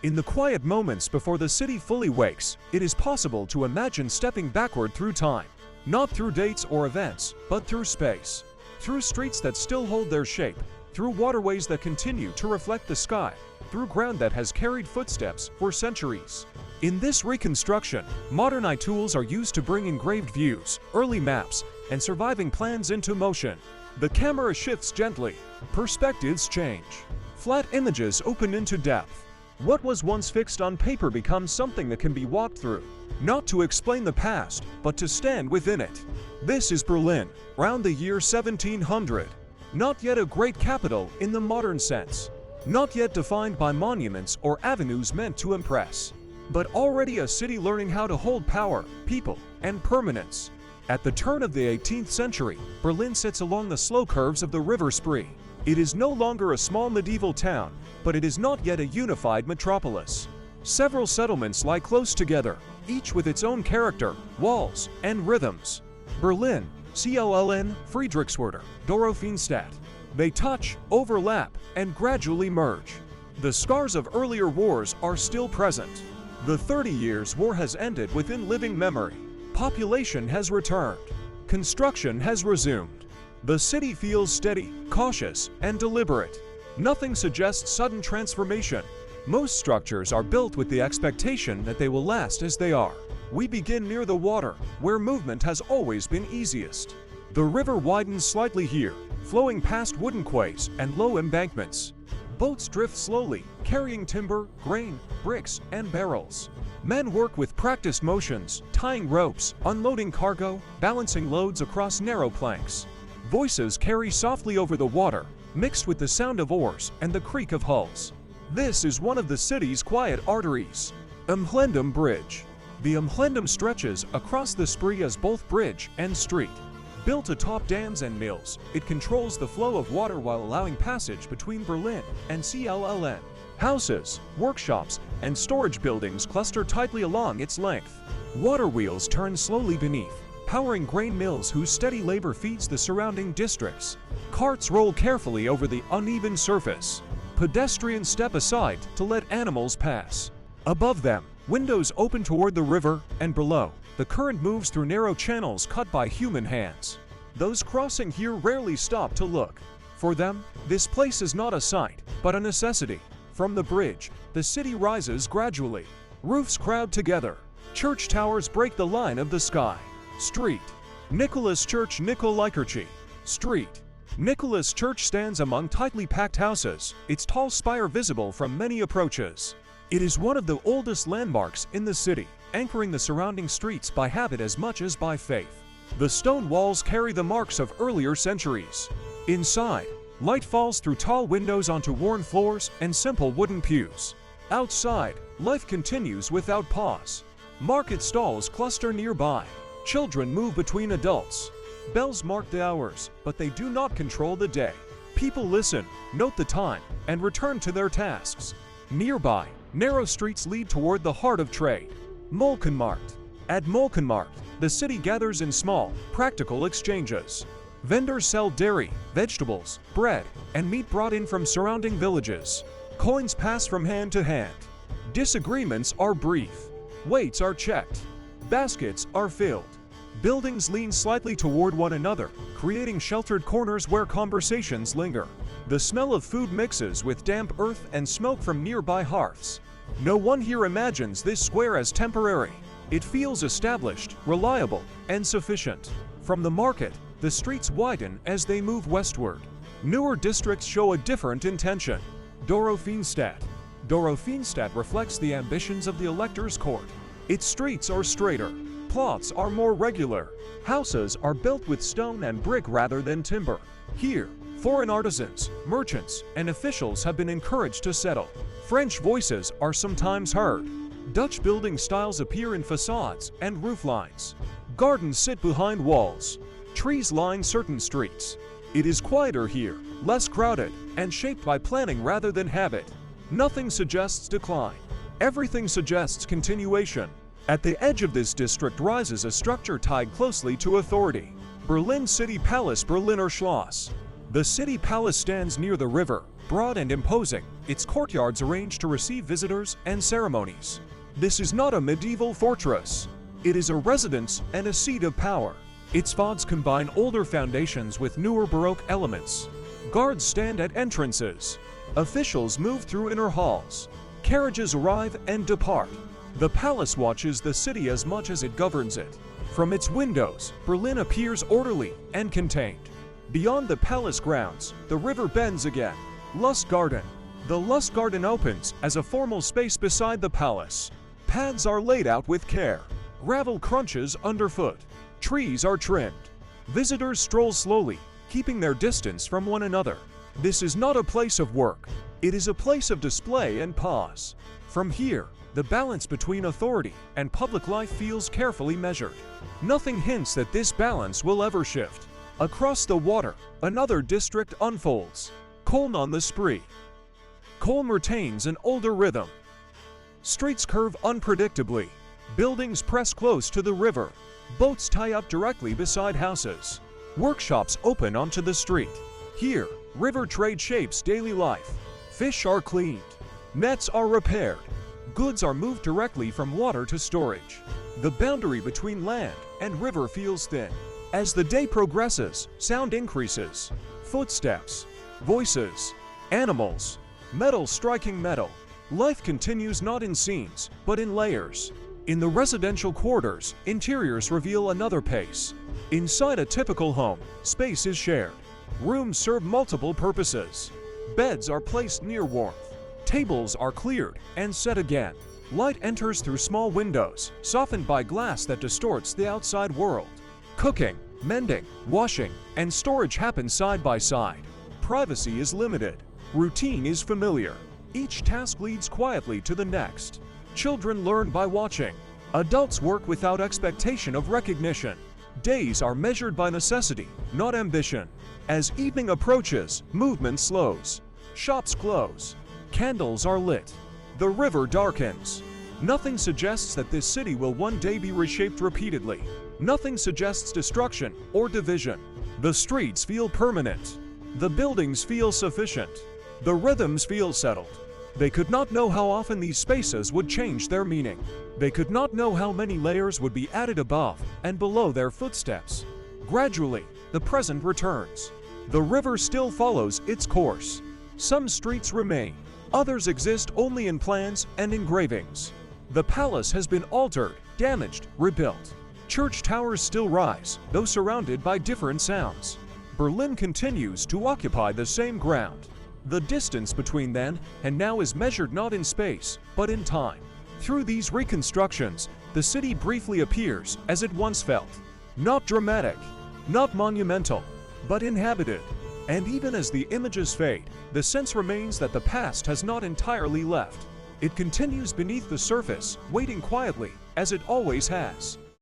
In the quiet moments before the city fully wakes, it is possible to imagine stepping backward through time. Not through dates or events, but through space. Through streets that still hold their shape. Through waterways that continue to reflect the sky. Through ground that has carried footsteps for centuries. In this reconstruction, modern eye tools are used to bring engraved views, early maps, and surviving plans into motion. The camera shifts gently. Perspectives change. Flat images open into depth. What was once fixed on paper becomes something that can be walked through. Not to explain the past, but to stand within it. This is Berlin, round the year 1700. Not yet a great capital in the modern sense. Not yet defined by monuments or avenues meant to impress. But already a city learning how to hold power, people, and permanence. At the turn of the 18th century, Berlin sits along the slow curves of the River Spree. It is no longer a small medieval town, but it is not yet a unified metropolis. Several settlements lie close together, each with its own character, walls, and rhythms. Berlin, CLLN, Friedrichswerder, Dorotheenstadt. They touch, overlap, and gradually merge. The scars of earlier wars are still present. The 30 Years' War has ended within living memory. Population has returned. Construction has resumed. The city feels steady, cautious, and deliberate. Nothing suggests sudden transformation. Most structures are built with the expectation that they will last as they are. We begin near the water, where movement has always been easiest. The river widens slightly here, flowing past wooden quays and low embankments. Boats drift slowly, carrying timber, grain, bricks, and barrels. Men work with practiced motions, tying ropes, unloading cargo, balancing loads across narrow planks. Voices carry softly over the water, mixed with the sound of oars and the creak of hulls. This is one of the city's quiet arteries. Umhlendam Bridge. The Umhlendam stretches across the Spree as both bridge and street. Built atop dams and mills, it controls the flow of water while allowing passage between Berlin and CLLN. Houses, workshops, and storage buildings cluster tightly along its length. Water wheels turn slowly beneath, powering grain mills whose steady labor feeds the surrounding districts. Carts roll carefully over the uneven surface. Pedestrians step aside to let animals pass. Above them, windows open toward the river, and below, the current moves through narrow channels cut by human hands. Those crossing here rarely stop to look. For them, this place is not a sight, but a necessity. From the bridge, the city rises gradually. Roofs crowd together. Church towers break the line of the sky. Street. Nicholas Church, Nikolaikirche. Street. Nicholas Church stands among tightly packed houses, its tall spire visible from many approaches. It is one of the oldest landmarks in the city, anchoring the surrounding streets by habit as much as by faith. The stone walls carry the marks of earlier centuries. Inside, light falls through tall windows onto worn floors and simple wooden pews. Outside, life continues without pause. Market stalls cluster nearby. Children move between adults. Bells mark the hours, but they do not control the day. People listen, note the time, and return to their tasks. Nearby, narrow streets lead toward the heart of trade. Molkenmarkt. At Molkenmarkt, the city gathers in small, practical exchanges. Vendors sell dairy, vegetables, bread, and meat brought in from surrounding villages. Coins pass from hand to hand. Disagreements are brief. Weights are checked. Baskets are filled. Buildings lean slightly toward one another, creating sheltered corners where conversations linger. The smell of food mixes with damp earth and smoke from nearby hearths. No one here imagines this square as temporary. It feels established, reliable, and sufficient. From the market, the streets widen as they move westward. Newer districts show a different intention. Dorotheenstadt. Dorotheenstadt reflects the ambitions of the elector's court. Its streets are straighter. Plots are more regular. Houses are built with stone and brick rather than timber. Here, foreign artisans, merchants, and officials have been encouraged to settle. French voices are sometimes heard. Dutch building styles appear in facades and roof lines. Gardens sit behind walls. Trees line certain streets. It is quieter here, less crowded, and shaped by planning rather than habit. Nothing suggests decline. Everything suggests continuation. At the edge of this district rises a structure tied closely to authority. Berlin City Palace, Berliner Schloss. The city palace stands near the river, Broad and imposing, its courtyards arranged to receive visitors and ceremonies. This is not a medieval fortress. It is a residence and a seat of power. Its facades combine older foundations with newer Baroque elements. Guards stand at entrances. Officials move through inner halls. Carriages arrive and depart. The palace watches the city as much as it governs it. From its windows, Berlin appears orderly and contained. Beyond the palace grounds, the river bends again. Lustgarten. The Lustgarten opens as a formal space beside the palace. Paths are laid out with care. Gravel crunches underfoot. Trees are trimmed. Visitors stroll slowly, keeping their distance from one another. This is not a place of work. It is a place of display and pause. From here, the balance between authority and public life feels carefully measured. Nothing hints that this balance will ever shift. Across the water, another district unfolds. Köln on the Spree. Köln retains an older rhythm. Streets curve unpredictably. Buildings press close to the river. Boats tie up directly beside houses. Workshops open onto the street. Here, river trade shapes daily life. Fish are cleaned. Nets are repaired. Goods are moved directly from water to storage. The boundary between land and river feels thin. As the day progresses, sound increases. Footsteps, voices, animals, metal striking metal. Life continues not in scenes, but in layers. In the residential quarters, interiors reveal another pace. Inside a typical home, space is shared. Rooms serve multiple purposes. Beds are placed near warmth. Tables are cleared and set again. Light enters through small windows, softened by glass that distorts the outside world. Cooking, mending, washing, and storage happen side by side. Privacy is limited. Routine is familiar. Each task leads quietly to the next. Children learn by watching. Adults work without expectation of recognition. Days are measured by necessity, not ambition. As evening approaches, movement slows. Shops close. Candles are lit. The river darkens. Nothing suggests that this city will one day be reshaped repeatedly. Nothing suggests destruction or division. The streets feel permanent. The buildings feel sufficient. The rhythms feel settled. They could not know how often these spaces would change their meaning. They could not know how many layers would be added above and below their footsteps. Gradually, the present returns. The river still follows its course. Some streets remain. Others exist only in plans and engravings. The palace has been altered, damaged, rebuilt. Church towers still rise, though surrounded by different sounds. Berlin continues to occupy the same ground. The distance between then and now is measured not in space, but in time. Through these reconstructions, the city briefly appears as it once felt. Not dramatic, not monumental, but inhabited. And even as the images fade, the sense remains that the past has not entirely left. It continues beneath the surface, waiting quietly, as it always has.